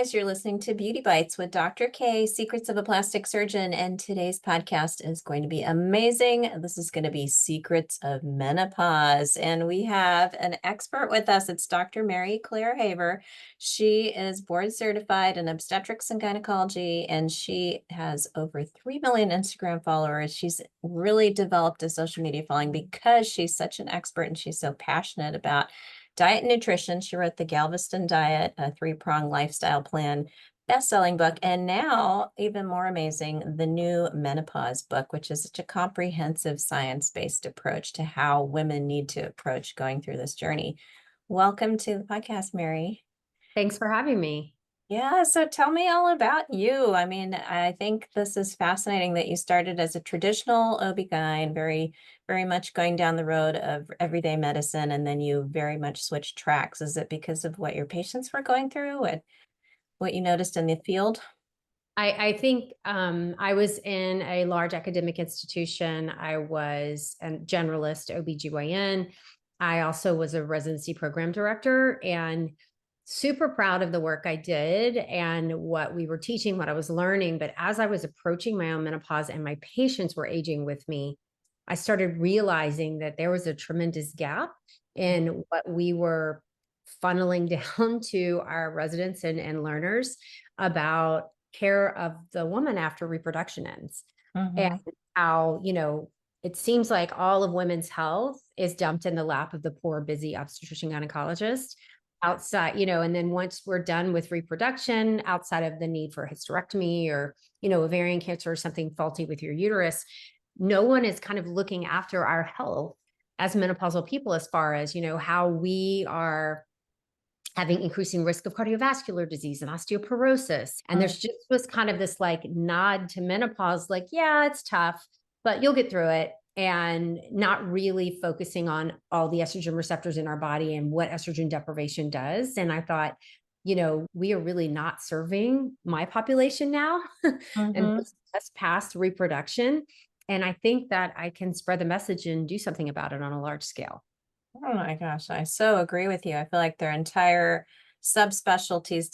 guys. You're listening to Beauty Bites with Dr. K, Secrets of a Plastic Surgeon. And today's podcast is going to be amazing. This is going to be Secrets of Menopause. And we have an expert with us. It's Dr. Mary Claire Haver. She is board certified in obstetrics and gynecology, and she has over 3 million Instagram followers. She's really developed a social media following because she's such an expert and she's so passionate about diet and nutrition. She wrote the Galveston Diet, a 3-prong lifestyle plan, best-selling book, and now, even more amazing, the new Menopause book, which is such a comprehensive science-based approach to how women need to approach going through this journey. Welcome to the podcast, Mary. Thanks for having me. Yeah, so tell me all about you. I mean, I think this is fascinating that you started as a traditional OB-GYN, very much going down the road of everyday medicine, and then you very much switched tracks. Is it because of what your patients were going through and what you noticed in the field? I think I was in a large academic institution. I was a generalist OBGYN. I also was a residency program director and super proud of the work I did and what we were teaching, what I was learning. But as I was approaching my own menopause and my patients were aging with me, I started realizing that there was a tremendous gap in what we were funneling down to our residents and learners about care of the woman after reproduction ends. And how, it seems like all of women's health is dumped in the lap of the poor, busy obstetrician gynecologist outside, and then once we're done with reproduction, outside of the need for hysterectomy or, ovarian cancer or something faulty with your uterus, no one is kind of looking after our health as menopausal people as far as, how we are having increasing risk of cardiovascular disease and osteoporosis. And there's just was kind of this like nod to menopause, like, yeah, it's tough, but you'll get through it. And not really focusing on all the estrogen receptors in our body and what estrogen deprivation does. And I thought, we are really not serving my population now and just past reproduction. And I think that I can spread the message and do something about it on a large scale. Oh my gosh, I so agree with you. I feel like there are entire subspecialties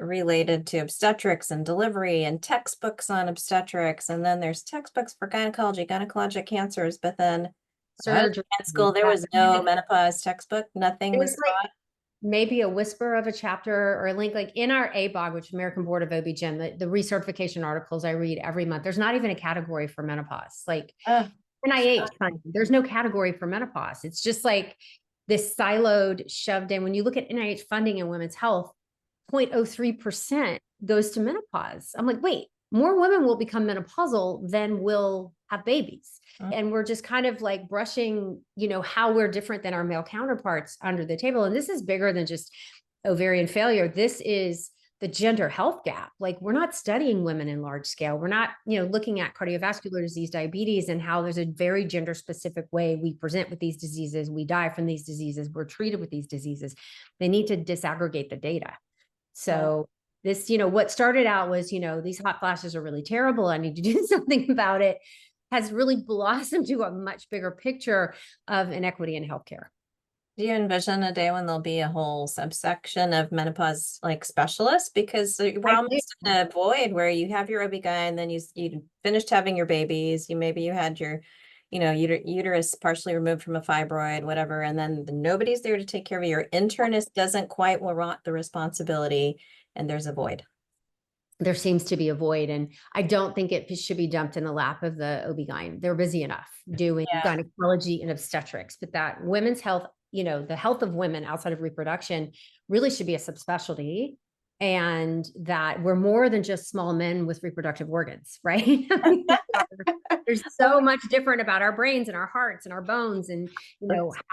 related to obstetrics and delivery and textbooks on obstetrics. And then there's textbooks for gynecology, gynecologic cancers. But then when I was Surgery. in school, there was no menopause textbook. Nothing was There's like taught. maybe a whisper of a chapter or a link, like in our ABOG, which American Board of OB-GYN, the recertification articles I read every month. There's not even a category for menopause. Like Oh, NIH, there's no category for menopause. It's just like this siloed, shoved in. When you look at NIH funding in women's health, 0.03% goes to menopause. I'm like, wait, more women will become menopausal than will have babies. And we're just kind of like brushing, how we're different than our male counterparts under the table. And this is bigger than just ovarian failure. This is the gender health gap. Like we're not studying women in large scale. We're not, looking at cardiovascular disease, diabetes, and how there's a very gender specific way we present with these diseases. We die from these diseases. We're treated with these diseases. They need to disaggregate the data. So this, what started out was, these hot flashes are really terrible. I need to do something about it, has really blossomed to a much bigger picture of inequity in healthcare. do you envision a day when there'll be a whole subsection of menopause like specialists? Because we're almost in a void where you have your OB-GYN, then you finished having your babies, maybe you had your, uterus partially removed from a fibroid, whatever, and then nobody's there to take care of you. Your internist doesn't quite want the responsibility, and there's a void. There seems to be a void, and I don't think it should be dumped in the lap of the OB-GYN. They're busy enough doing gynecology and obstetrics, but that women's health, the health of women outside of reproduction really should be a subspecialty, and that we're more than just small men with reproductive organs, right? There's so much different about our brains and our hearts and our bones and,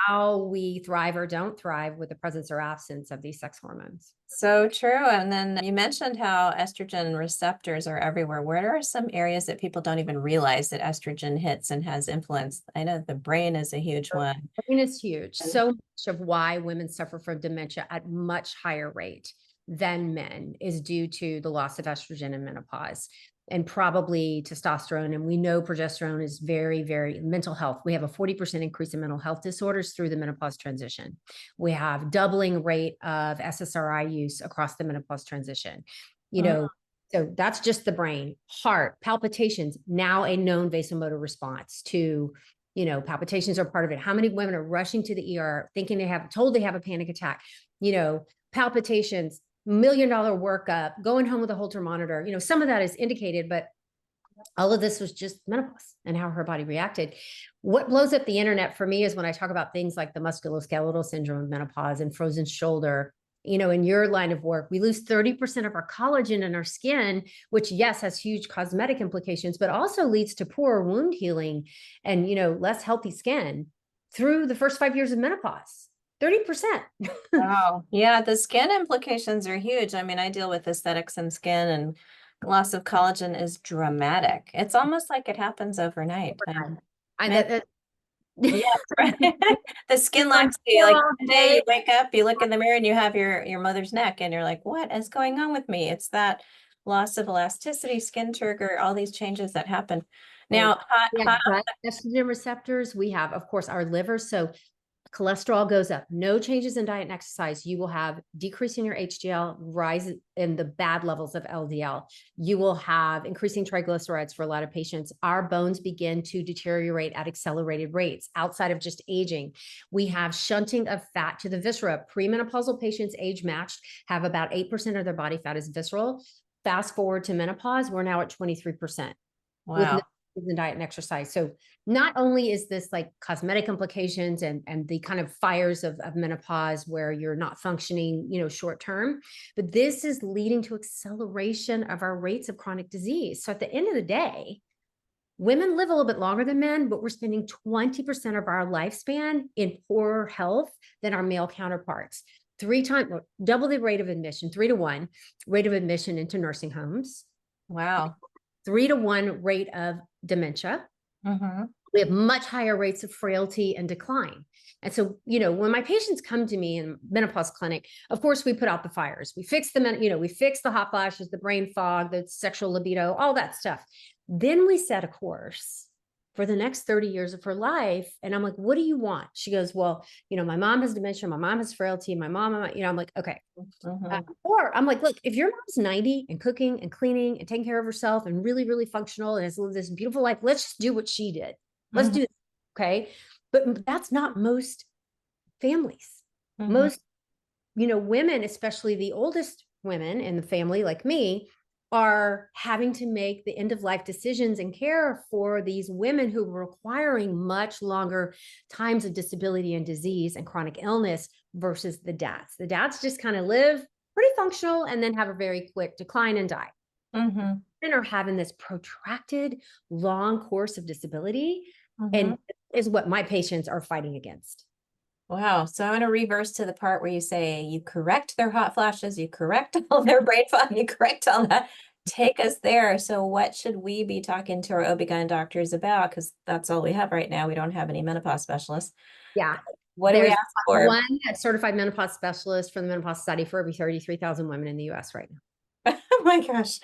how we thrive or don't thrive with the presence or absence of these sex hormones. So true. And then you mentioned how estrogen receptors are everywhere. Where are some areas that people don't even realize that estrogen hits and has influence? I know the brain is a huge one. The brain is huge. So much of why women suffer from dementia at much higher rate than men is due to the loss of estrogen in menopause. and probably testosterone. And we know progesterone is very, very mental health. We have a 40% increase in mental health disorders through the menopause transition. We have doubling rate of SSRI use across the menopause transition. So that's just the brain. Heart, palpitations, now a known vasomotor response to, palpitations are part of it. How many women are rushing to the ER thinking told they have a panic attack? Palpitations, $1 million workup, going home with a Holter monitor. Some of that is indicated, but all of this was just menopause and how her body reacted. What blows up the internet for me is when I talk about things like the musculoskeletal syndrome of menopause and frozen shoulder. In your line of work, we lose 30% of our collagen in our skin, which, yes, has huge cosmetic implications, but also leads to poor wound healing and, less healthy skin through the first 5 years of menopause. 30%. Wow. Yeah, the skin implications are huge. I mean, I deal with aesthetics and skin, and loss of collagen is dramatic. It's almost like it happens overnight. Yeah, right. The skin laxity, like one day you wake up, you look in the mirror and you have your mother's neck and you're like, what is going on with me? It's that loss of elasticity, skin turgor, all these changes that happen. Now, estrogen receptors, we have, of course, our liver. So cholesterol goes up, no changes in diet and exercise. You will have decrease in your HDL, rise in the bad levels of LDL. You will have increasing triglycerides for a lot of patients. Our bones begin to deteriorate at accelerated rates outside of just aging. We have shunting of fat to the viscera. Premenopausal patients, age matched, have about 8% of their body fat is visceral. Fast forward to menopause, we're now at 23%. wow. With no in diet and exercise. So not only is this like cosmetic implications and the kind of fires of menopause where you're not functioning, short term, but this is leading to acceleration of our rates of chronic disease. So at the end of the day, women live a little bit longer than men, but we're spending 20% of our lifespan in poorer health than our male counterparts. Double the rate of admission, 3 to 1 rate of admission into nursing homes. Wow. 3 to 1 rate of dementia. Mm-hmm. We have much higher rates of frailty and decline. And so, when my patients come to me in menopause clinic, of course, we put out the fires. We fix we fix the hot flashes, the brain fog, the sexual libido, all that stuff. Then we set a course for the next 30 years of her life. And I'm like, what do you want? She goes, well, my mom has dementia, my mom has frailty, my mom, I'm like, okay. Or I'm like, look, if your mom's 90 and cooking and cleaning and taking care of herself and really, really functional and has lived this beautiful life, let's just do what she did. Let's do it. Okay. But that's not most families. Most, women, especially the oldest women in the family like me, are having to make the end of life decisions and care for these women who are requiring much longer times of disability and disease and chronic illness versus the dads. The dads just kind of live pretty functional and then have a very quick decline and die. Women are having this protracted long course of disability and is what my patients are fighting against. Wow. So I want to reverse to the part where you say you correct their hot flashes, you correct all their brain fog, you correct all that. Take us there. So what should we be talking to our OB/GYN doctors about? Because that's all we have right now. We don't have any menopause specialists. Yeah. What do we ask for? One certified menopause specialist from the Menopause Society for every 33,000 women in the US right now. Oh my gosh.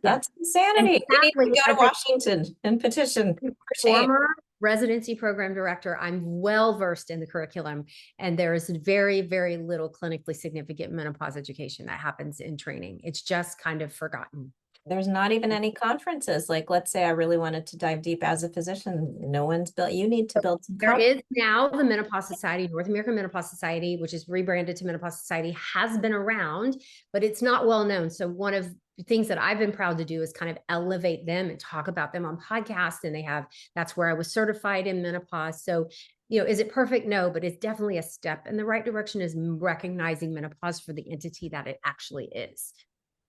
That's insanity. We need to go to Washington and petition. Former residency program director, I'm well versed in the curriculum, and there is very, very little clinically significant menopause education that happens in training. It's just kind of forgotten. There's not even any conferences. Like, let's say I really wanted to dive deep as a physician. No one's built. You need to build some. There is now the Menopause Society, North American Menopause Society, which is rebranded to Menopause Society, has been around, but it's not well known. So one of the things that I've been proud to do is kind of elevate them and talk about them on podcasts. And that's where I was certified in menopause. So, is it perfect? No, but it's definitely a step in the right direction, is recognizing menopause for the entity that it actually is.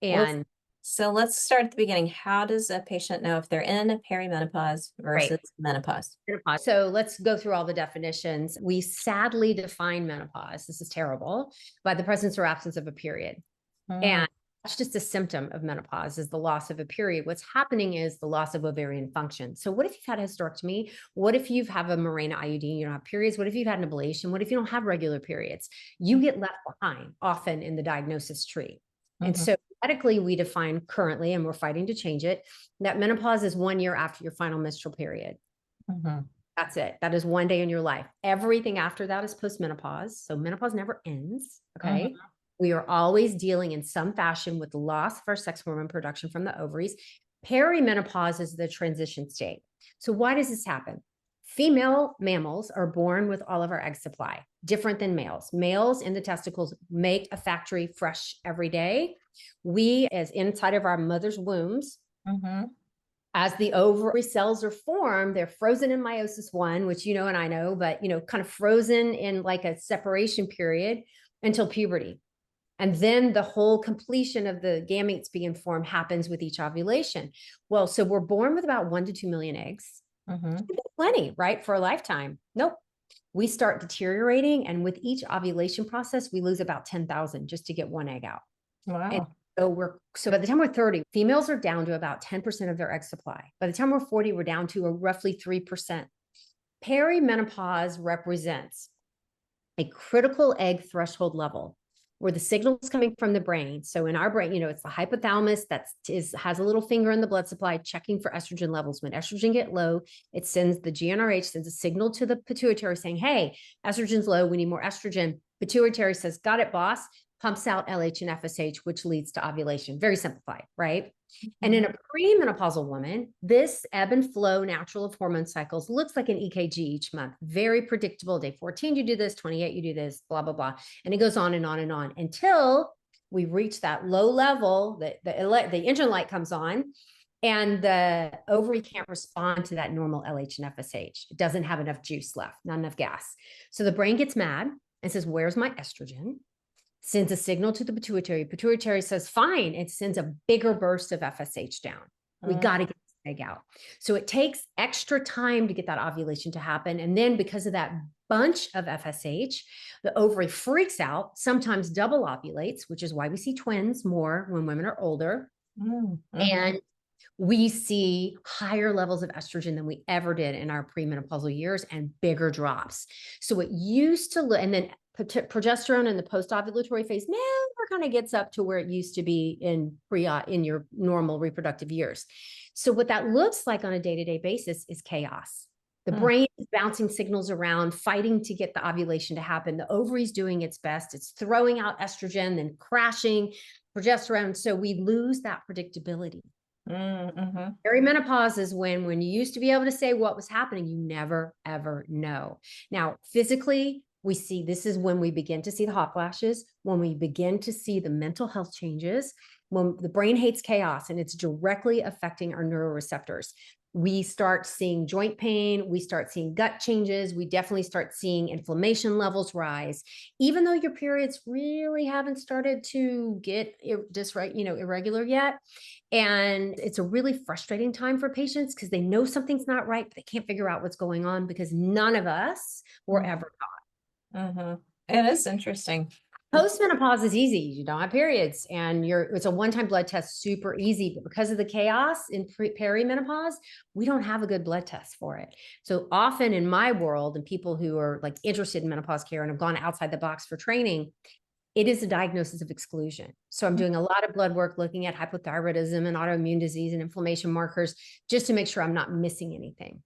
And so let's start at the beginning. How does a patient know if they're in a perimenopause versus menopause? So let's go through all the definitions. We sadly define menopause, this is terrible, by the presence or absence of a period. And that's just a symptom of menopause, is the loss of a period. What's happening is the loss of ovarian function. So what if you've had a hysterectomy? What if you have a Mirena IUD and you don't have periods? What if you've had an ablation? What if you don't have regular periods? You get left behind often in the diagnosis tree. And so medically, we define currently, and we're fighting to change it, that menopause is 1 year after your final menstrual period. Mhm. That's it. That is one day in your life. Everything after that is postmenopause. So menopause never ends. Okay. Mhm. We are always dealing in some fashion with the loss of our sex hormone production from the ovaries. Perimenopause is the transition state. So why does this happen? Female mammals are born with all of our egg supply, different than males. Males in the testicles make a factory fresh every day. We, as inside of our mother's wombs, Mhm. as the ovary cells are formed, they're frozen in meiosis one, which you know and I know, but kind of frozen in like a separation period until puberty. And then the whole completion of the gametes being formed happens with each ovulation. Well, so we're born with about 1 to 2 million eggs. Mhm. Plenty, right? For a lifetime. Nope. We start deteriorating. And with each ovulation process, we lose about 10,000 just to get one egg out. And Wow. so by the time we're 30, females are down to about 10% of their egg supply. By the time we're 40, we're down to a roughly 3%. Perimenopause represents a critical egg threshold level where the signal is coming from the brain. So in our brain, it's the hypothalamus has a little finger in the blood supply checking for estrogen levels. When estrogen get low, it sends the GnRH sends a signal to the pituitary saying, hey, estrogen's low, we need more estrogen. Pituitary says, got it, boss, pumps out LH and FSH, which leads to ovulation. Very simplified, right? And in a premenopausal woman, this ebb and flow natural of hormone cycles looks like an EKG each month. Very predictable. Day 14, you do this, 28, you do this, blah, blah, blah. And it goes on and on and on until we reach that low level, the engine light comes on, and the ovary can't respond to that normal LH and FSH. It doesn't have enough juice left, not enough gas. So the brain gets mad and says, where's my estrogen? Sends a signal to the pituitary. Pituitary says, fine. It sends a bigger burst of FSH down. We got to get this egg out. So it takes extra time to get that ovulation to happen. And then because of that bunch of FSH, the ovary freaks out, sometimes double ovulates, which is why we see twins more when women are older. And we see higher levels of estrogen than we ever did in our premenopausal years and bigger drops. So it used to look, and then progesterone in the post-ovulatory phase never kind of gets up to where it used to be in your normal reproductive years. So what that looks like on a day-to-day basis is chaos. The brain is bouncing signals around, fighting to get the ovulation to happen. The ovary's doing its best. It's throwing out estrogen, then crashing progesterone. So we lose that predictability. Perimenopause is when you used to be able to say what was happening, you never, ever know. Now, physically, we see this is when we begin to see the hot flashes, when we begin to see the mental health changes, when the brain hates chaos and it's directly affecting our neuroreceptors. We start seeing joint pain. We start seeing gut changes. We definitely start seeing inflammation levels rise, even though your periods really haven't started to get irregular yet. And it's a really frustrating time for patients because they know something's not right, but they can't figure out what's going on because none of us were ever taught. It is interesting. Postmenopause is easy. You don't have periods and it's a one-time blood test, super easy. But because of the chaos in perimenopause, we don't have a good blood test for it. So often in my world and people who are like interested in menopause care and have gone outside the box for training, it is a diagnosis of exclusion. So I'm doing a lot of blood work looking at hypothyroidism and autoimmune disease and inflammation markers just to make sure I'm not missing anything.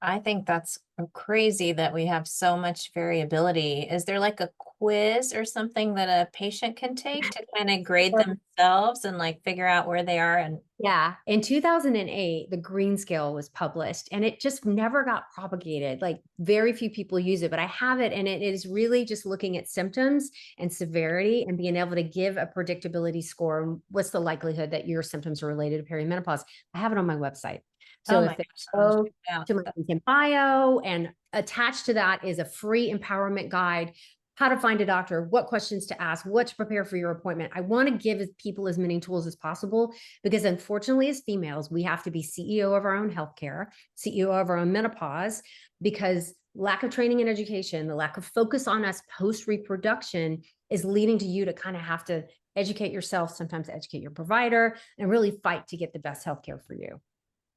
I think that's crazy that we have so much variability. Is there like a quiz or something that a patient can take to kind of grade themselves and like figure out where they are? And yeah, in 2008, the green scale was published and it just never got propagated. Like very few people use it, but I have it. And it is really just looking at symptoms and severity and being able to give a predictability score. What's the likelihood that your symptoms are related to perimenopause? I have it on my website. So if they go to my LinkedIn bio, and attached to that is a free empowerment guide, how to find a doctor, what questions to ask, what to prepare for your appointment. I want to give people as many tools as possible because unfortunately as females, we have to be CEO of our own healthcare, CEO of our own menopause, because lack of training and education, the lack of focus on us post-reproduction is leading to you to kind of have to educate yourself, sometimes educate your provider, and really fight to get the best healthcare for you.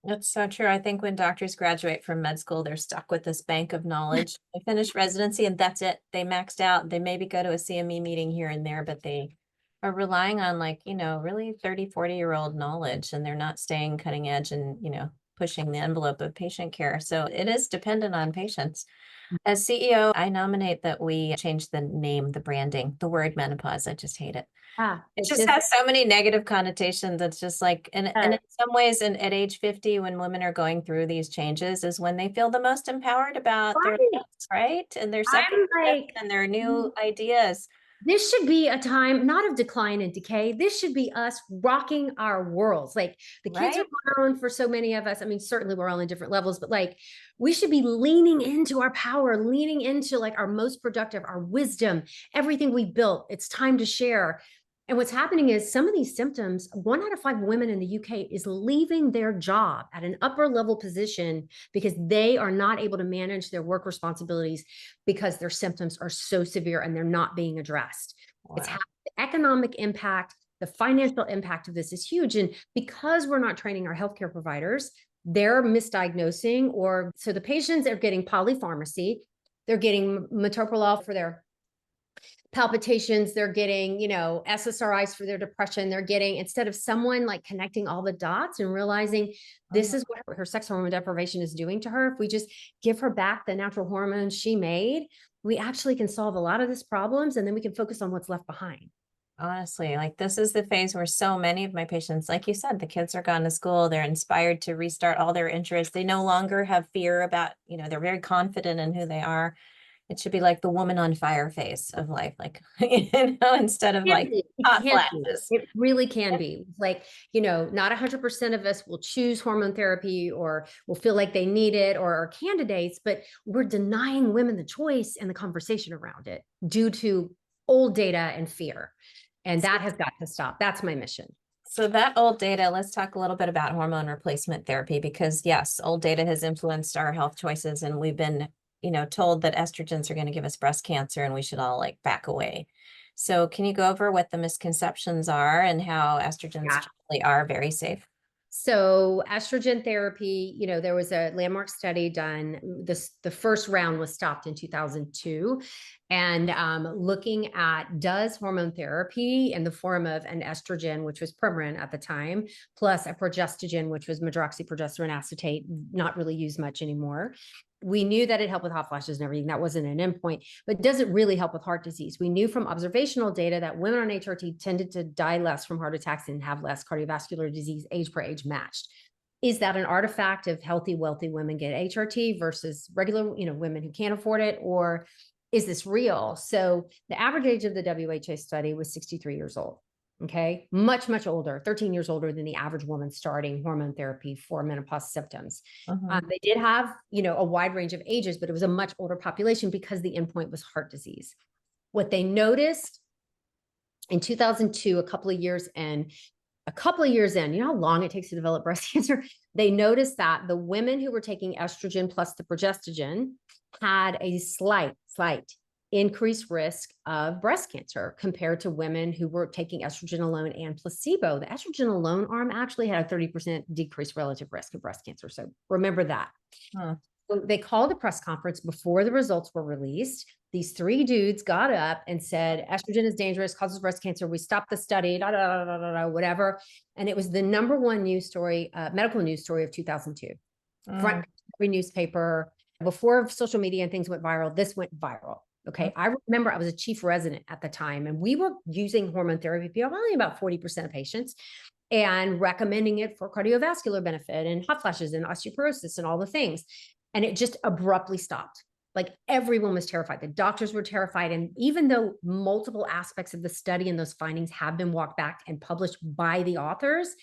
That's so true. I think when doctors graduate from med school, they're stuck with this bank of knowledge. They finish residency and that's it. They maxed out. They maybe go to a CME meeting here and there, but they are relying on like, really 30, 40-year-old knowledge, and they're not staying cutting edge and, pushing the envelope of patient care. So it is dependent on patients. As CEO, I nominate that we change the name, the branding, the word menopause. I just hate it. It It just just has so many negative connotations. It's just like, and in some ways, at age 50, when women are going through these changes, is when they feel the most empowered about their right. lives, right? And their second I'm shift like, and their new ideas. this should be a time not of decline and decay. This should be us rocking our worlds. Like the kids are Right? grown for so many of us. I mean, certainly we're all in different levels, but like we should be leaning into our power, leaning into like our most productive, our wisdom, everything we built. It's time to share. And what's happening is some of these symptoms, 1 out of 5 women in the UK is leaving their job at an upper level position because they are not able to manage their work responsibilities because their symptoms are so severe and they're not being addressed. It's Wow. the economic impact, the financial impact of this is huge. And because we're not training our healthcare providers, they're misdiagnosing, or so the patients are getting polypharmacy, they're getting metoprolol for their palpitations, they're getting, SSRIs for their depression, they're getting, instead of someone like connecting all the dots and realizing this Mhm. is what her sex hormone deprivation is doing to her. If we just give her back the natural hormones she made, we actually can solve a lot of these problems, and then we can focus on what's left behind. Honestly, like this is the phase where so many of my patients, like you said, the kids are gone to school, they're inspired to restart all their interests. They no longer have fear about, they're very confident in who they are. It should be like the woman on fire phase of life, like, instead of like It hot can be. flashes. It really can be. Like, not 100% of us will choose hormone therapy or will feel like they need it or are candidates, but we're denying women the choice and the conversation around it due to old data and fear. And So, that has got to stop. That's my mission. so that old data, let's talk a little bit about hormone replacement therapy, because yes, old data has influenced our health choices, and we've been, told that estrogens are going to give us breast cancer and we should all like back away. So can you go over what the misconceptions are and how estrogens Yeah. generally are very safe? So estrogen therapy, there was a landmark study done. The first round was stopped in 2002, and looking at does hormone therapy in the form of an estrogen, which was Premarin at the time, plus a progestogen, which was medroxyprogesterone acetate, not really used much anymore. We knew that it helped with hot flashes and everything. That wasn't an endpoint, but does it really help with heart disease? We knew from observational data that women on HRT tended to die less from heart attacks and have less cardiovascular disease, age per age matched. Is that an artifact of healthy, wealthy women get HRT versus regular, women who can't afford it? Or is this real? So the average age of the WHO study was 63 years old. Okay. Much, much older, 13 years older than the average woman starting hormone therapy for menopause symptoms. Mhm. They did have, a wide range of ages, but it was a much older population because the endpoint was heart disease. What they noticed in 2002, a couple of years in, you know how long it takes to develop breast cancer? They noticed that the women who were taking estrogen plus the progestogen had a slight increased risk of breast cancer compared to women who were taking estrogen alone and placebo. The estrogen alone arm actually had a 30% decreased relative risk of breast cancer. So remember that. Hmm. So they called a press conference before the results were released. These 3 dudes got up and said, estrogen is dangerous, causes breast cancer. We stopped the study, whatever. And it was the #1 news story, medical news story of 2002. Front every newspaper. Before social media and things went viral, this went viral. Okay. I remember I was a chief resident at the time, and we were using hormone therapy for only about 40% of patients and recommending it for cardiovascular benefit and hot flashes and osteoporosis and all the things. And it just abruptly stopped. Like everyone was terrified. The doctors were terrified. And even though multiple aspects of the study and those findings have been walked back and published by the authors,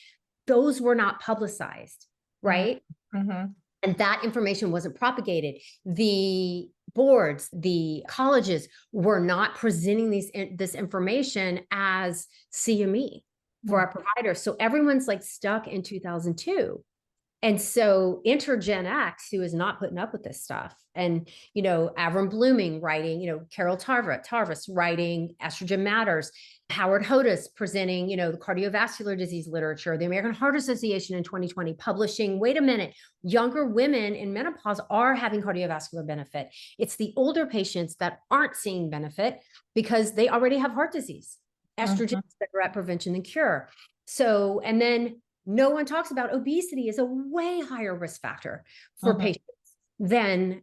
those were not publicized, right? Mm-hmm. And that information wasn't propagated. The boards, the colleges were not presenting this information as CME for our providers. So everyone's like stuck in 2002. And so enter Gen X, who is not putting up with this stuff. And, Avram Blooming writing, Carol Tarvis writing Estrogen Matters, Howard Hodis presenting, the cardiovascular disease literature, the American Heart Association in 2020 publishing, wait a minute, younger women in menopause are having cardiovascular benefit. It's the older patients that aren't seeing benefit because they already have heart disease. Estrogen is better at prevention than cure. So, and then no one talks about obesity is a way higher risk factor for patients than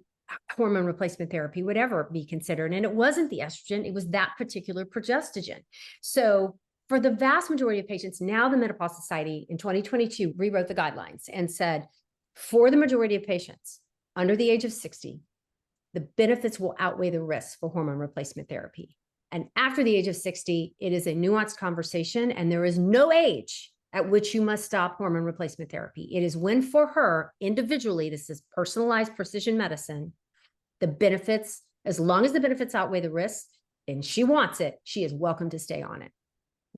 hormone replacement therapy would ever be considered. And it wasn't the estrogen, it was that particular progestogen. So for the vast majority of patients, now the Menopause Society in 2022 rewrote the guidelines and said, for the majority of patients under the age of 60, the benefits will outweigh the risks for hormone replacement therapy. And after the age of 60, it is a nuanced conversation, and there is no age at which you must stop hormone replacement therapy. It is when for her individually, this is personalized precision medicine, the benefits, as long as the benefits outweigh the risks and she wants it, she is welcome to stay on it.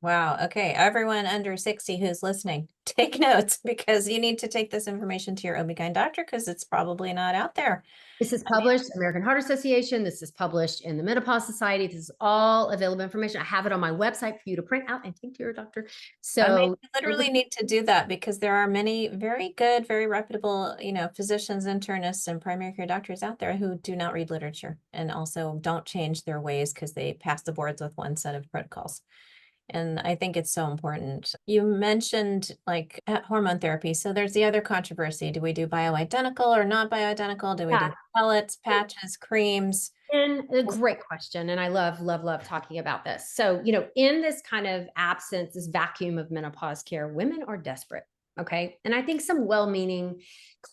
Wow. Okay. Everyone under 60 who's listening, take notes, because you need to take this information to your OB/GYN doctor because it's probably not out there. This is published American Heart Association. This is published in the Menopause Society. This is all available information. I have it on my website for you to print out and take to your doctor. So you literally need to do that because there are many very good, very reputable, physicians, internists, and primary care doctors out there who do not read literature and also don't change their ways because they pass the boards with one set of protocols. And I think it's so important. You mentioned like hormone therapy. So there's the other controversy. Do we do bioidentical or not bioidentical? Do we do pellets, patches, creams? And a great question. And I love talking about this. So, in this kind of absence, this vacuum of menopause care, women are desperate. Okay. And I think some well-meaning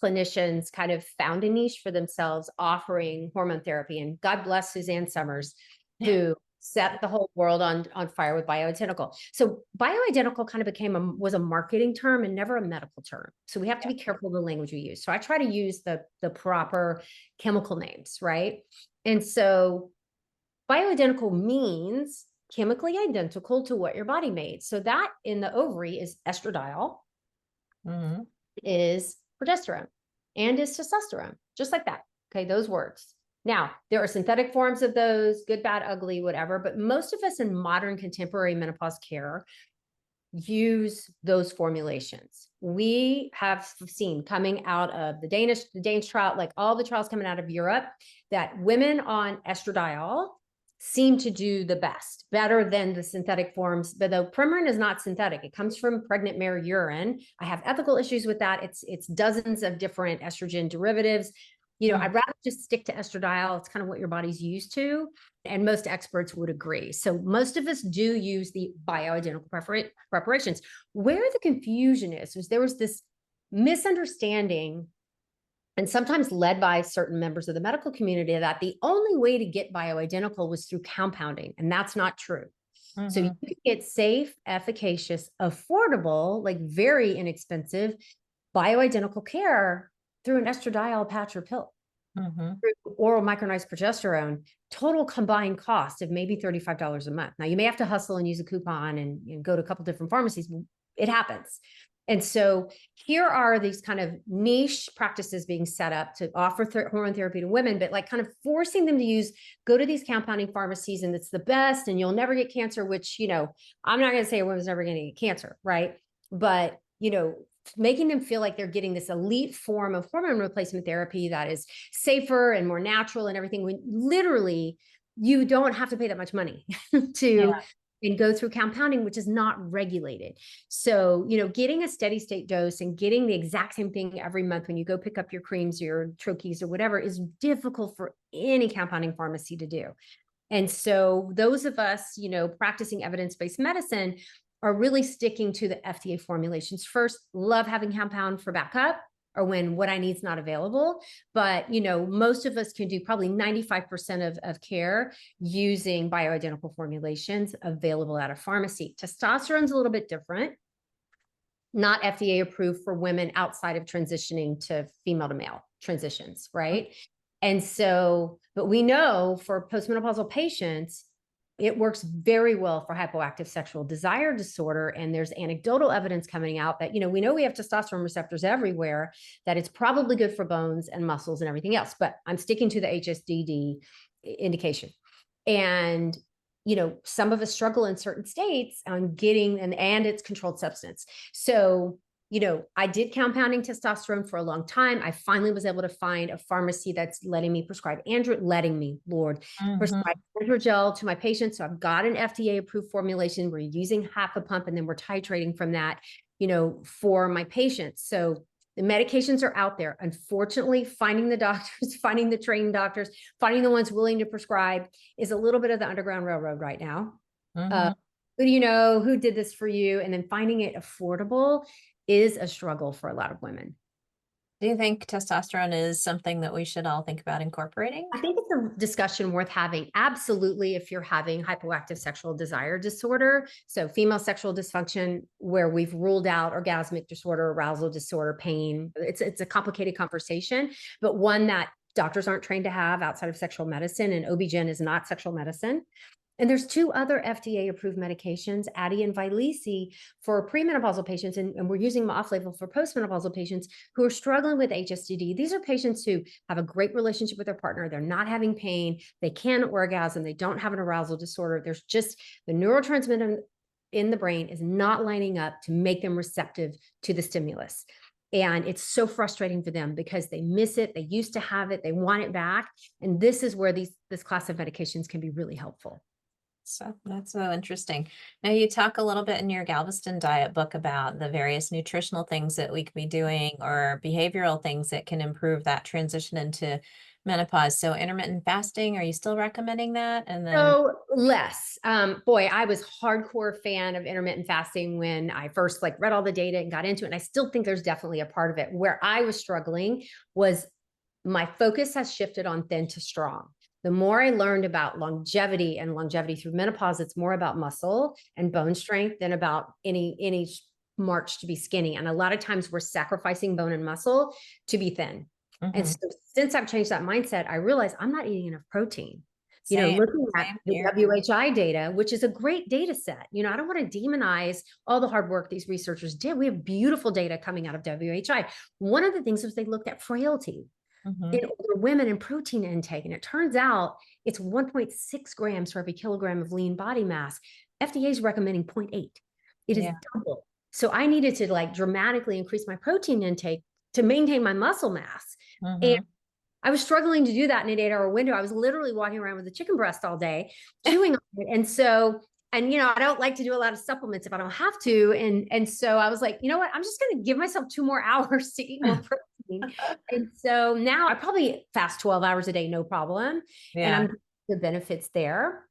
clinicians kind of found a niche for themselves offering hormone therapy. And God bless Suzanne Summers, who set the whole world on fire with bioidentical. So bioidentical kind of was a marketing term and never a medical term. So we have to be careful of the language we use. So I try to use the proper chemical names, right? And so bioidentical means chemically identical to what your body made. So that in the ovary is estradiol, is progesterone, and is testosterone, just like that. Okay, those words. Now, there are synthetic forms of those, good, bad, ugly, whatever, but most of us in modern contemporary menopause care use those formulations. We have seen coming out of the Danish trial, like all the trials coming out of Europe, that women on estradiol seem to do the best, better than the synthetic forms. But though Premarin is not synthetic, it comes from pregnant mare urine. I have ethical issues with that. It's dozens of different estrogen derivatives. I'd rather just stick to estradiol. It's kind of what your body's used to. And most experts would agree. So most of us do use the bioidentical preparations. Where the confusion is there was this misunderstanding, and sometimes led by certain members of the medical community, that the only way to get bioidentical was through compounding. And that's not true. So you can get safe, efficacious, affordable, like very inexpensive bioidentical care through an estradiol patch or pill, through oral micronized progesterone, total combined cost of maybe $35 a month. Now, you may have to hustle and use a coupon and go to a couple different pharmacies. It happens. And so here are these kind of niche practices being set up to offer hormone therapy to women, but like kind of forcing them to go to these compounding pharmacies, and it's the best, and you'll never get cancer, which, I'm not going to say a woman's never going to get cancer, right? But, making them feel like they're getting this elite form of hormone replacement therapy that is safer and more natural and everything, when literally you don't have to pay that much money and go through compounding, which is not regulated. So, getting a steady state dose and getting the exact same thing every month when you go pick up your creams or your troches or whatever is difficult for any compounding pharmacy to do. And so those of us, practicing evidence-based medicine are really sticking to the FDA formulations first. Love having compound for backup or when what I need is not available. But, most of us can do probably 95% of care using bioidentical formulations available at a pharmacy. Testosterone's a little bit different. Not FDA approved for women outside of transitioning to female to male transitions, right? And so, but we know for postmenopausal patients, it works very well for hypoactive sexual desire disorder. And there's anecdotal evidence coming out that, we know we have testosterone receptors everywhere, that it's probably good for bones and muscles and everything else. But I'm sticking to the HSDD indication. And, some of us struggle in certain states on getting, and it's controlled substance. So, I did compounding testosterone for a long time. I finally was able to find a pharmacy that's letting me, Lord, prescribe androgel to my patients. So I've got an FDA approved formulation. We're using half a pump and then we're titrating from that, for my patients. So the medications are out there. Unfortunately, finding the doctors, finding the trained doctors, finding the ones willing to prescribe is a little bit of the Underground Railroad right now. Who do you know? Who did this for you? And then finding it affordable is a struggle for a lot of women. Do you think testosterone is something that we should all think about incorporating? I think it's a discussion worth having. Absolutely, if you're having hypoactive sexual desire disorder, so female sexual dysfunction, where we've ruled out orgasmic disorder, arousal disorder, pain. It's a complicated conversation, but one that doctors aren't trained to have outside of sexual medicine, and OB-GYN is not sexual medicine. And there's two other FDA-approved medications, Addyi and Vyleesi, for premenopausal patients, and we're using them off-label for postmenopausal patients who are struggling with HSDD. These are patients who have a great relationship with their partner. They're not having pain. They can orgasm. They don't have an arousal disorder. There's just the neurotransmitter in the brain is not lining up to make them receptive to the stimulus. And it's so frustrating for them because they miss it. They used to have it. They want it back. And this is where this class of medications can be really helpful. So that's so interesting. Now, you talk a little bit in your Galveston diet book about the various nutritional things that we could be doing or behavioral things that can improve that transition into menopause. So intermittent fasting, are you still recommending that? And then, So less. Boy, I was hardcore fan of intermittent fasting when I first read all the data and got into it. And I still think there's definitely a part of it. Where I was struggling was my focus has shifted on thin to strong. The more I learned about longevity through menopause, it's more about muscle and bone strength than about any march to be skinny. And a lot of times we're sacrificing bone and muscle to be thin. And so since I've changed that mindset, I realized I'm not eating enough protein. Looking at the WHI data, which is a great data set. I don't want to demonize all the hard work these researchers did. We have beautiful data coming out of WHI. One of the things was they looked at frailty in older women and protein intake. And it turns out it's 1.6 grams for every kilogram of lean body mass. FDA is recommending 0.8. It is double. So I needed to dramatically increase my protein intake to maintain my muscle mass. And I was struggling to do that in an 8-hour window. I was literally walking around with a chicken breast all day, chewing on it. And so, I don't like to do a lot of supplements if I don't have to. And so I was like, you know what? I'm just going to give myself 2 more hours to eat more protein. And so now I probably fast 12 hours a day, no problem. And I'm getting the benefits there.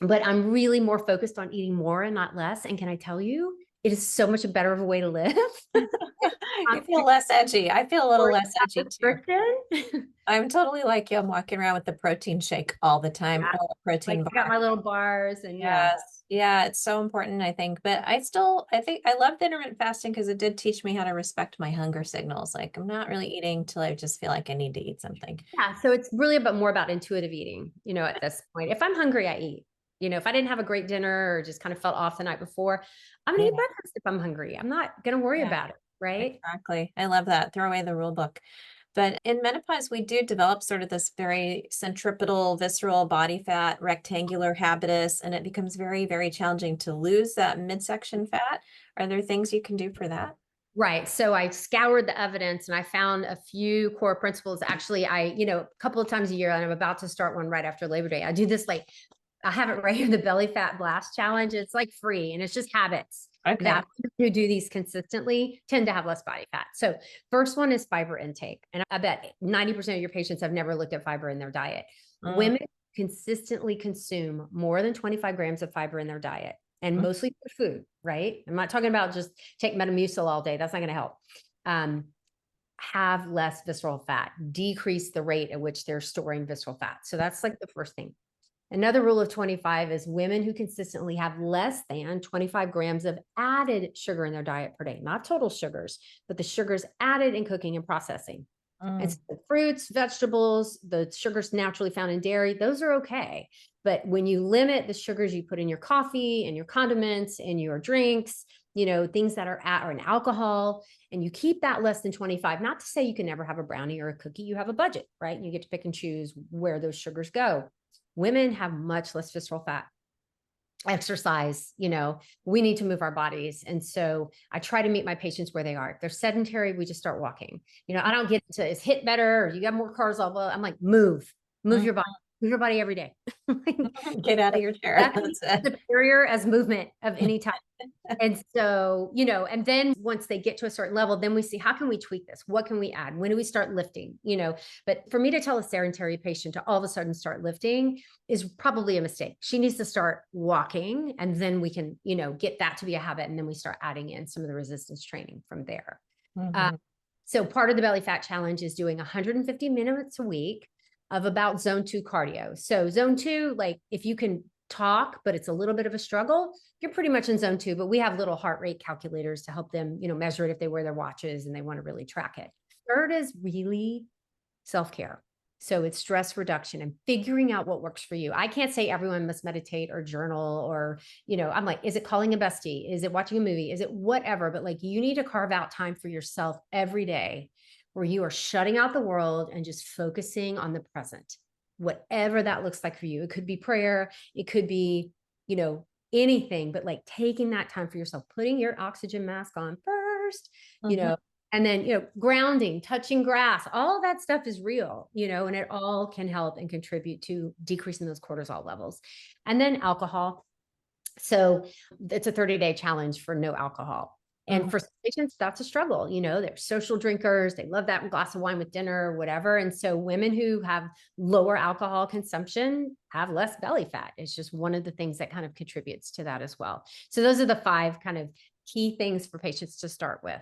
But I'm really more focused on eating more and not less. And can I tell you, it is so much better of a way to live. You feel less edgy. I feel a little less edgy too. I'm totally like you. I'm walking around with the protein shake all the time, or a protein bar. I got my little bars and yeah, it's so important, I think. But I think I love the intermittent fasting because it did teach me how to respect my hunger signals. I'm not really eating till I just feel like I need to eat something. Yeah, so it's really more about intuitive eating, at this point. If I'm hungry, I eat. If I didn't have a great dinner or just kind of felt off the night before, I'm gonna eat breakfast if I'm hungry. I'm not gonna worry about it, right? Exactly. I love that. Throw away the rule book. But in menopause, we do develop sort of this very centripetal, visceral body fat, rectangular habitus, and it becomes very, very challenging to lose that midsection fat. Are there things you can do for that? Right. So I scoured the evidence and I found a few core principles. Actually, a couple of times a year, and I'm about to start one right after Labor Day. I do this I have it right here, the belly fat blast challenge. It's free and it's just habits. Okay. That who do these consistently tend to have less body fat. So first one is fiber intake. And I bet 90% of your patients have never looked at fiber in their diet. Women consistently consume more than 25 grams of fiber in their diet, and mostly for food, right? I'm not talking about just take Metamucil all day. That's not going to help. Have less visceral fat, decrease the rate at which they're storing visceral fat. So that's the first thing. Another rule of 25 is women who consistently have less than 25 grams of added sugar in their diet per day, not total sugars, but the sugars added in cooking and processing. And so the fruits, vegetables, the sugars naturally found in dairy, those are okay. But when you limit the sugars you put in your coffee and your condiments and your drinks, things that are in alcohol, and you keep that less than 25, not to say you can never have a brownie or a cookie, you have a budget, right? And you get to pick and choose where those sugars go. Women have much less visceral fat. exercise, we need to move our bodies. And so I try to meet my patients where they are. If they're sedentary, we just start walking. I don't get into is HIIT better or you got more cars all well. I'm like, move your body every day. Get out of your chair. That's That's it. superior as movement of any type. And so, and then once they get to a certain level, then we see how can we tweak this? What can we add? When do we start lifting? But for me to tell a sedentary patient to all of a sudden start lifting is probably a mistake. She needs to start walking and then we can, get that to be a habit. And then we start adding in some of the resistance training from there. So part of the belly fat challenge is doing 150 minutes a week of about zone 2 cardio. So zone 2, like if you can talk, but it's a little bit of a struggle, you're pretty much in zone 2, but we have little heart rate calculators to help them, measure it if they wear their watches and they want to really track it. Third is really self-care. So it's stress reduction and figuring out what works for you. I can't say everyone must meditate or journal or, I'm like, is it calling a bestie? Is it watching a movie? Is it whatever? But like, you need to carve out time for yourself every day where you are shutting out the world and just focusing on the present, whatever that looks like for you. It could be prayer. It could be, anything, but like taking that time for yourself, putting your oxygen mask on first, and then, grounding, touching grass, all of that stuff is real, and it all can help and contribute to decreasing those cortisol levels. And then alcohol. So it's a 30-day challenge for no alcohol. And for some patients, that's a struggle. They're social drinkers. They love that glass of wine with dinner or whatever. And so women who have lower alcohol consumption have less belly fat. It's just one of the things that kind of contributes to that as well. So those are the 5 kind of key things for patients to start with.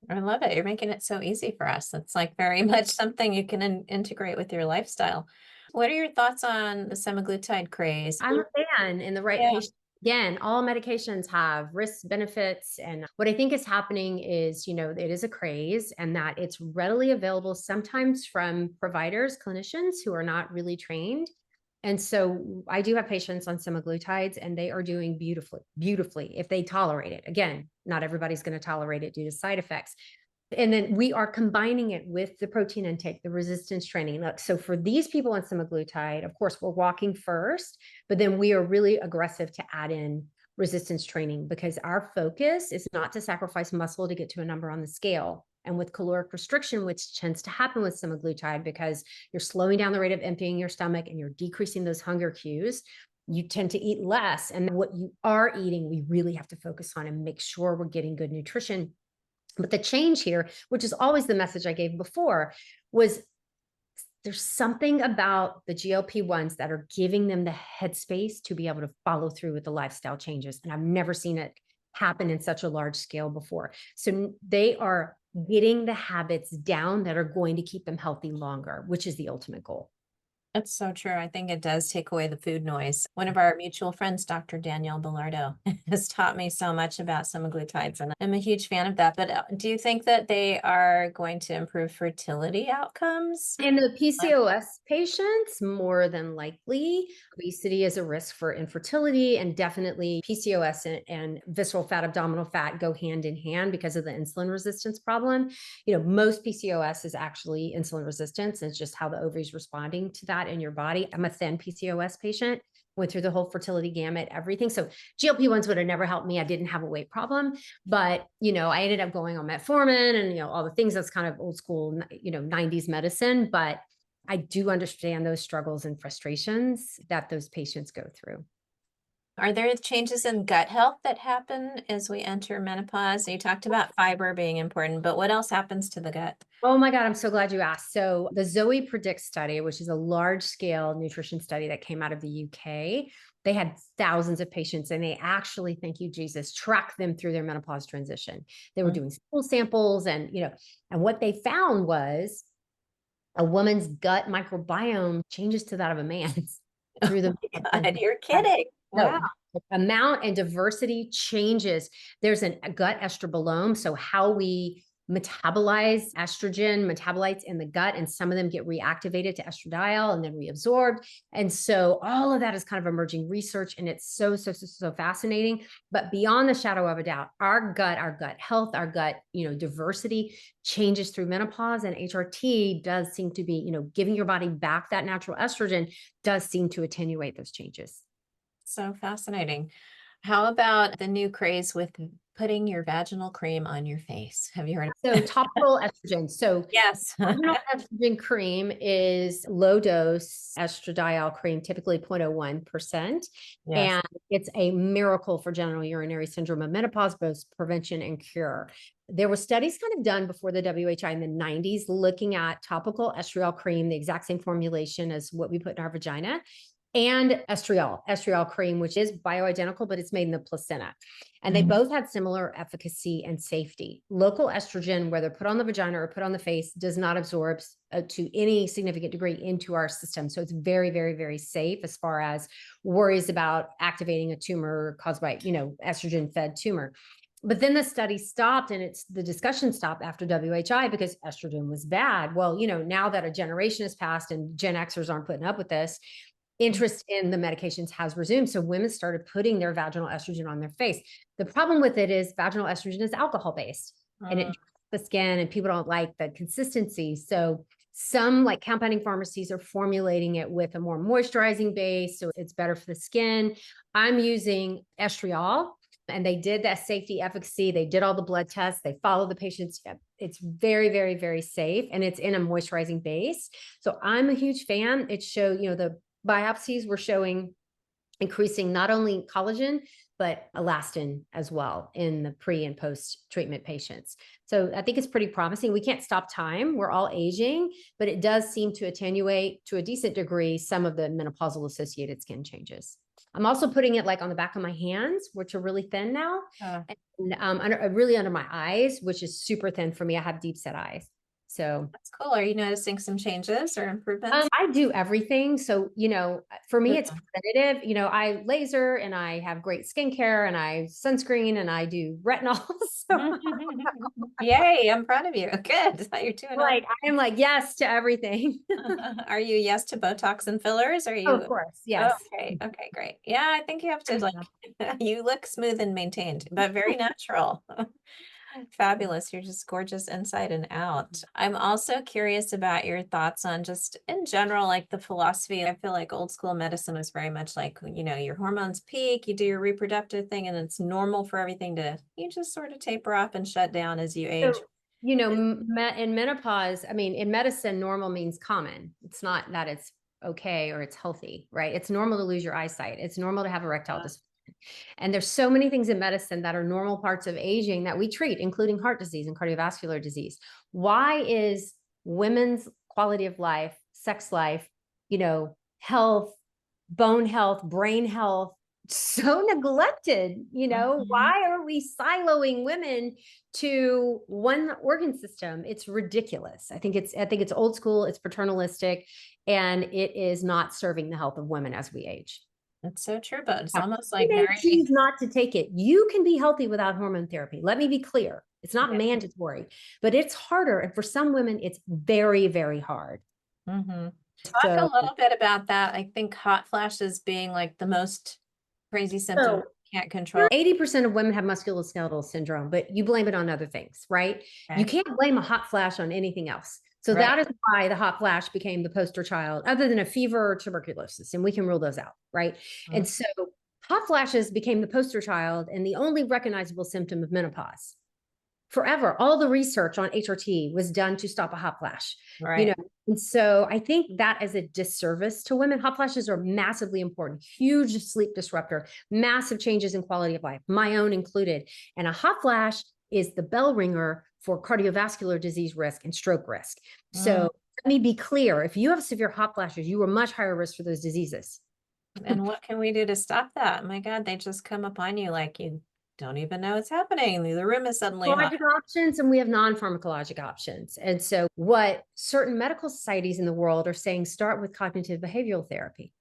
I love it. You're making it so easy for us. It's like very much something you can integrate with your lifestyle. What are your thoughts on the semaglutide craze? I'm a fan in the right patient. Again, all medications have risks, benefits. And what I think is happening is, it is a craze and that it's readily available sometimes from providers, clinicians who are not really trained. And so I do have patients on semaglutides and they are doing beautifully if they tolerate it. Again, not everybody's going to tolerate it due to side effects. And then we are combining it with the protein intake, the resistance training. Look, so for these people on semaglutide, of course, we're walking first, but then we are really aggressive to add in resistance training because our focus is not to sacrifice muscle to get to a number on the scale. And with caloric restriction, which tends to happen with semaglutide because you're slowing down the rate of emptying your stomach and you're decreasing those hunger cues, you tend to eat less. And what you are eating, we really have to focus on and make sure we're getting good nutrition. But the change here, which is always the message I gave before, was there's something about the GLP-1s that are giving them the headspace to be able to follow through with the lifestyle changes. And I've never seen it happen in such a large scale before. So they are getting the habits down that are going to keep them healthy longer, which is the ultimate goal. That's so true. I think it does take away the food noise. One of our mutual friends, Dr. Danielle Bellardo, has taught me so much about semaglutides, and I'm a huge fan of that. But do you think that they are going to improve fertility outcomes? In the PCOS patients, more than likely, obesity is a risk for infertility, and definitely PCOS and visceral fat, abdominal fat go hand in hand because of the insulin resistance problem. Most PCOS is actually insulin resistance. It's just how the ovary is responding to that in your body. I'm a thin PCOS patient, went through the whole fertility gamut, everything. So GLP-1s would have never helped me. I didn't have a weight problem, but, I ended up going on metformin and, all the things that's kind of old school, 90s medicine. But I do understand those struggles and frustrations that those patients go through. Are there changes in gut health that happen as we enter menopause? You talked about fiber being important, but what else happens to the gut? Oh my God, I'm so glad you asked. So the Zoe Predict study, which is a large scale nutrition study that came out of the UK, they had thousands of patients and they actually, thank you, Jesus, tracked them through their menopause transition. They were doing stool samples and, and what they found was a woman's gut microbiome changes to that of a man's through the. God, you're kidding. Wow. Amount and diversity changes. There's a gut estrobolome. So how we metabolize estrogen, metabolites in the gut, and some of them get reactivated to estradiol and then reabsorbed. And so all of that is kind of emerging research, and it's so fascinating. But beyond the shadow of a doubt, our gut health, our gut, diversity changes through menopause, and HRT does seem to be, giving your body back that natural estrogen does seem to attenuate those changes. So fascinating. How about the new craze with putting your vaginal cream on your face? Have you heard of So topical estrogen. So Yes. vaginal estrogen cream is low dose estradiol cream, typically 0.01%. Yes. And it's a miracle for genital urinary syndrome of menopause, both prevention and cure. There were studies kind of done before the WHI in the 90s looking at topical estriol cream, the exact same formulation as what we put in our vagina, and estriol cream, which is bioidentical, but it's made in the placenta. And they both had similar efficacy and safety. Local estrogen, whether put on the vagina or put on the face, does not absorb to any significant degree into our system. So it's very, very, very safe as far as worries about activating a tumor caused by, estrogen-fed tumor. But then the study stopped and the discussion stopped after WHI because estrogen was bad. Well, now that a generation has passed and Gen Xers aren't putting up with this, interest in the medications has resumed. So women started putting their vaginal estrogen on their face. The problem with it is vaginal estrogen is alcohol based and it dries the skin and people don't like the consistency. So some like compounding pharmacies are formulating it with a more moisturizing base. So it's better for the skin. I'm using estriol and they did that safety efficacy. They did all the blood tests. They followed the patients. It's very, very, very safe. And it's in a moisturizing base. So I'm a huge fan. It showed, the biopsies were showing increasing not only collagen, but elastin as well in the pre and post treatment patients. So I think it's pretty promising. We can't stop time. We're all aging, but it does seem to attenuate to a decent degree some of the menopausal associated skin changes. I'm also putting it like on the back of my hands, which are really thin now, and really under my eyes, which is super thin for me. I have deep set eyes. So That's cool. Are you noticing some changes or improvements? I do everything. So, for me, it's preventative. I laser and I have great skincare and I sunscreen and I do retinol. So Yay, I'm proud of you. Good. You're doing all. like, I am like, yes to everything. Are you yes to Botox and fillers? Are Of you? course. Oh, Yes. okay. Okay, great. Yeah, I think you have to you look smooth and maintained, but very natural. Fabulous. You're just gorgeous inside and out. I'm also curious about your thoughts on just in general, like the philosophy. I feel like old school medicine was very much like, your hormones peak, you do your reproductive thing, and it's normal for everything you just sort of taper off and shut down as you age. So, in menopause, I mean, in medicine, normal means common. It's not that it's okay or it's healthy, right? It's normal to lose your eyesight. It's normal to have erectile dysfunction. And there's so many things in medicine that are normal parts of aging that we treat, including heart disease and cardiovascular disease. Why is women's quality of life, sex life, health, bone health, brain health, so neglected? Why are we siloing women to one organ system? It's ridiculous. I think it's old school, it's paternalistic, and it is not serving the health of women as we age. That's so true, but it's almost You like may choose not to take it. You can be healthy without hormone therapy. Let me be clear. It's not mandatory, but it's harder. And for some women, it's very, very hard. Talk a little bit about that. I think hot flashes being like the most crazy symptom you can't control. 80% of women have musculoskeletal syndrome, but you blame it on other things, right? Okay. You can't blame a hot flash on anything else. So that is why the hot flash became the poster child, other than a fever or tuberculosis, and we can rule those out, right? And so hot flashes became the poster child and the only recognizable symptom of menopause. Forever, all the research on HRT was done to stop a hot flash, and so I think that is a disservice to women. Hot flashes are massively important, huge sleep disruptor, massive changes in quality of life, my own included. And a hot flash is the bell ringer for cardiovascular disease risk and stroke risk. So let me be clear, if you have severe hot flashes, you are much higher risk for those diseases. And what can we do to stop that? My God, they just come upon you like you don't even know it's happening. The room is suddenly hot. Options, and we have non-pharmacologic options. And so what certain medical societies in the world are saying, start with cognitive behavioral therapy.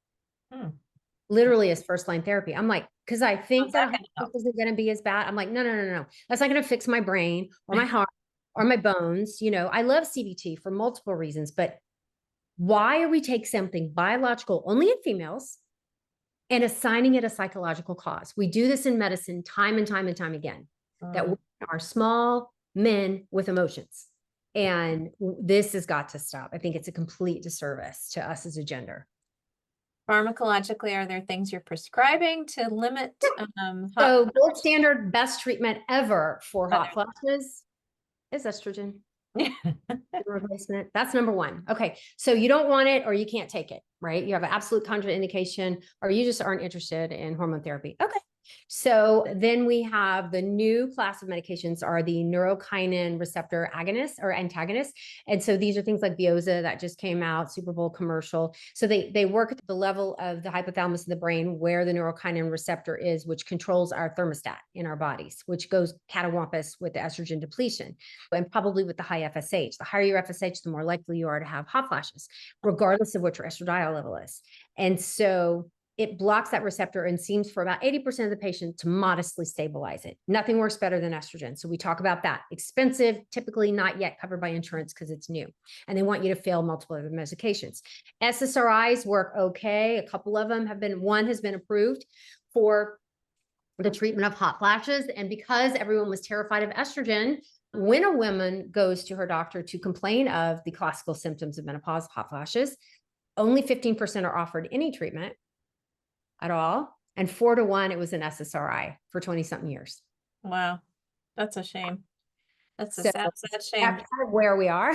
Literally as first-line therapy. I'm like, because I think that isn't going to be as bad. I'm like, no. That's not going to fix my brain or my heart or my bones. I love CBT for multiple reasons, but why are we take something biological only in females and assigning it a psychological cause? We do this in medicine time and time and time again, that we are small men with emotions. And this has got to stop. I think it's a complete disservice to us as a gender. Pharmacologically, are there things you're prescribing to limit hot So gold standard, best treatment ever for hot flashes? flashes is estrogen replacement. That's number one. Okay. So you don't want it or you can't take it, right? You have an absolute contraindication or you just aren't interested in hormone therapy. Okay. So then we have the new class of medications are the neurokinin receptor agonists or antagonists. And so these are things like Veoza that just came out, Super Bowl commercial. So they work at the level of the hypothalamus in the brain where the neurokinin receptor is, which controls our thermostat in our bodies, which goes catawampus with the estrogen depletion and probably with the high FSH. The higher your FSH, the more likely you are to have hot flashes, regardless of what your estradiol level is. And so it blocks that receptor and seems for about 80% of the patient to modestly stabilize it. Nothing works better than estrogen. So we talk about that. Expensive, typically not yet covered by insurance because it's new. And they want you to fail multiple other medications. SSRIs work okay. A couple of them one has been approved for the treatment of hot flashes. And because everyone was terrified of estrogen, when a woman goes to her doctor to complain of the classical symptoms of menopause, hot flashes, only 15% are offered any treatment at all. And 4-to-1, it was an SSRI for 20 something years. Wow. That's a shame. That's a So sad, sad shame. that's kind of where we are.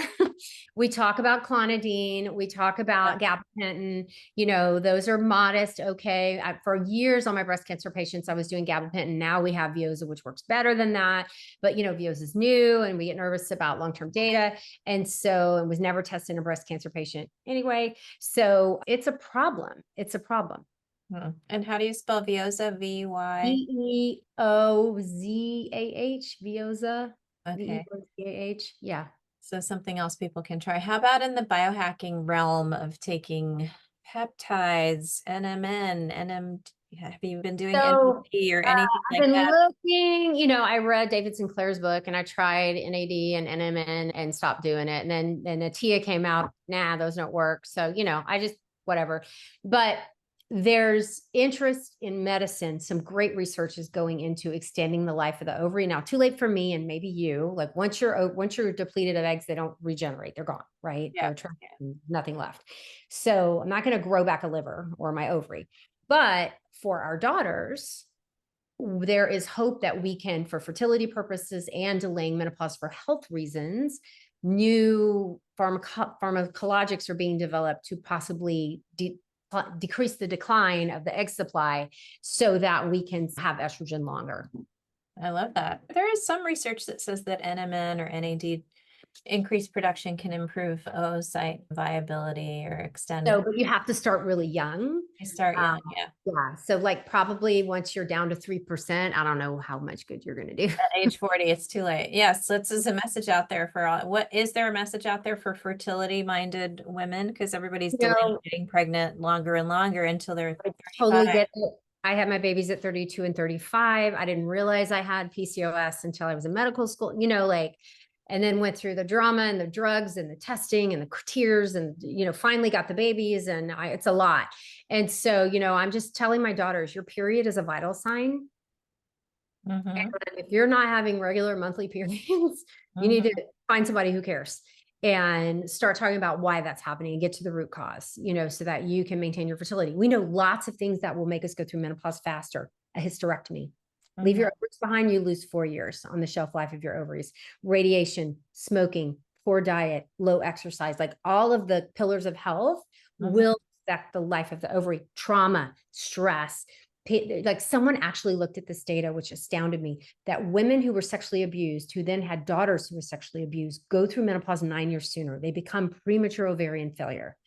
We talk about clonidine, we talk about gabapentin, those are modest. Okay. For years on my breast cancer patients, I was doing gabapentin. Now we have Veoza, which works better than that. But, Veoza is new and we get nervous about long-term data. And so it was never tested in a breast cancer patient anyway. So it's a problem. It's a problem. And how do you spell Veoza? V-Y? Veozah, Veoza. Okay. V-E-O-Z-A-H. Yeah. So something else people can try. How about in the biohacking realm of taking peptides, NMN, NM? Have you been doing So NAD or anything I've like been that? looking, I read David Sinclair's book and I tried NAD and NMN and stopped doing it. And then Atia came out, nah, those don't work. So, I just, whatever. But there's interest in medicine. Some great research is going into extending the life of the ovary. Now, too late for me and maybe you. Like once you're depleted of eggs, they don't regenerate. They're gone, right? Yeah. They're nothing left. So I'm not going to grow back a liver or my ovary. But for our daughters, there is hope that we can, for fertility purposes and delaying menopause for health reasons, new pharmacologics are being developed to possibly decrease the decline of the egg supply so that we can have estrogen longer. I love that. There is some research that says that NMN or NAD increased production can improve oocyte viability or extend So, it. but you have to start really young. You start young, yeah. Yeah. So like probably once you're down to 3%, I don't know how much good you're going to do. At age 40, it's too late. Yes, this is a message out there for all. What is there a message out there for fertility-minded women? Because everybody's delaying getting pregnant longer and longer until they're 35. Totally get it. I had my babies at 32 and 35. I didn't realize I had PCOS until I was in medical school, and then went through the drama and the drugs and the testing and the tears and, finally got the babies and it's a lot. And so, I'm just telling my daughters, your period is a vital sign. And if you're not having regular monthly periods, you need to find somebody who cares and start talking about why that's happening and get to the root cause, so that you can maintain your fertility. We know lots of things that will make us go through menopause faster. A hysterectomy. Leave your ovaries behind, you lose 4 years on the shelf life of your ovaries. Radiation, smoking, poor diet, low exercise, like all of the pillars of health will affect the life of the ovary. Trauma, stress. Like someone actually looked at this data, which astounded me, that women who were sexually abused, who then had daughters who were sexually abused, go through menopause 9 years sooner. They become premature ovarian failure.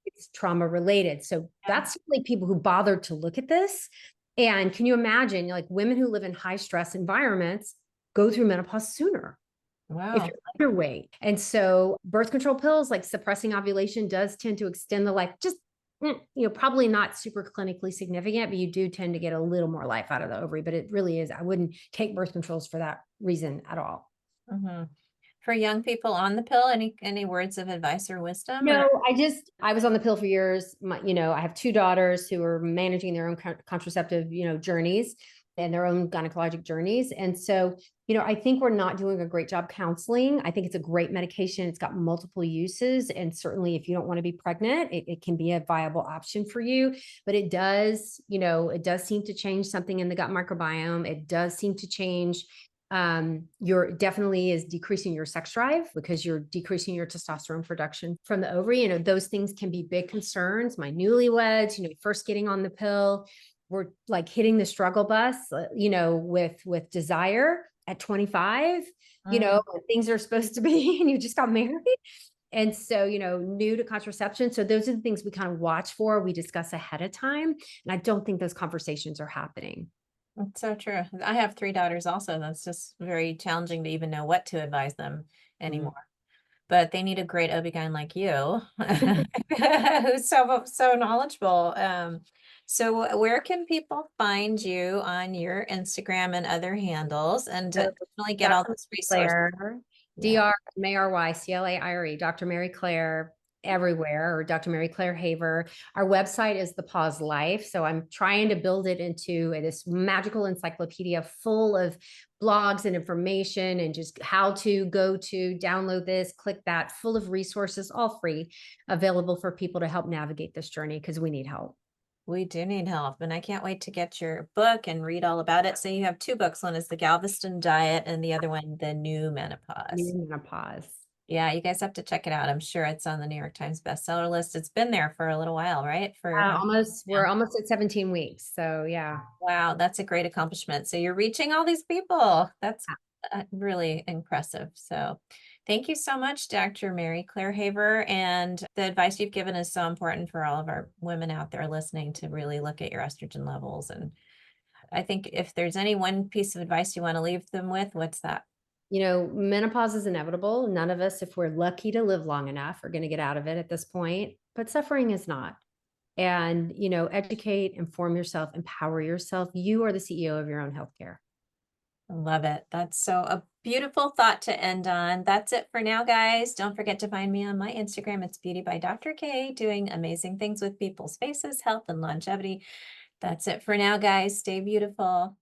It's trauma related. So that's really people who bothered to look at this. And can you imagine, like women who live in high stress environments go through menopause sooner? Wow. If you're underweight. And so birth control pills, like suppressing ovulation, does tend to extend the life. Just, probably not super clinically significant, but you do tend to get a little more life out of the ovary. But it really is. I wouldn't take birth controls for that reason at all. For young people on the pill, any words of advice or wisdom? No, I was on the pill for years. I have 2 daughters who are managing their own contraceptive, journeys. and their own gynecologic journeys. And so, I think we're not doing a great job counseling. I think it's a great medication. It's got multiple uses. And certainly if you don't want to be pregnant, it can be a viable option for you. But it does seem to change something in the gut microbiome. It does seem to change you're definitely is decreasing your sex drive because you're decreasing your testosterone production from the ovary. Those things can be big concerns. My newlyweds, first getting on the pill, we're like hitting the struggle bus, with desire at 25, things are supposed to be, and you just got married. And so, new to contraception. So those are the things we kind of watch for. We discuss ahead of time. And I don't think those conversations are happening. It's so true. I have three daughters also. That's just very challenging to even know what to advise them Mm. anymore. But they need a great OB-GYN like you, who's so knowledgeable. So where can people find you on your Instagram and other handles and So definitely get all Dr. those resources? Claire, Yeah. Dr. Mary Claire, Dr. Mary Claire everywhere, or Dr. Mary Claire Haver. Our website is The Pause Life. So I'm trying to build it into this magical encyclopedia full of blogs and information and just how to go to download this, click that, full of resources, all free, available for people to help navigate this journey because we need help. We do need help, and I can't wait to get your book and read all about it. So you have two books. One is The Galveston Diet and the other one, The New Menopause. New menopause. Yeah, you guys have to check it out. I'm sure it's on the New York Times bestseller list. It's been there for a little while, right? For how We're almost at 17 weeks. So yeah. wow, that's a great accomplishment. So you're reaching all these people. That's really impressive. So thank you so much, Dr. Mary Claire Haver. And the advice you've given is so important for all of our women out there listening to really look at your estrogen levels. And I think if there's any one piece of advice you want to leave them with, what's that? Menopause is inevitable. None of us, if we're lucky to live long enough, are going to get out of it at this point, but suffering is not. And, educate, inform yourself, empower yourself. You are the CEO of your own healthcare. I love it. That's so a beautiful thought to end on. That's it for now, guys. Don't forget to find me on my Instagram. It's Beauty by Dr. K, doing amazing things with people's faces, health, and longevity. That's it for now, guys. Stay beautiful.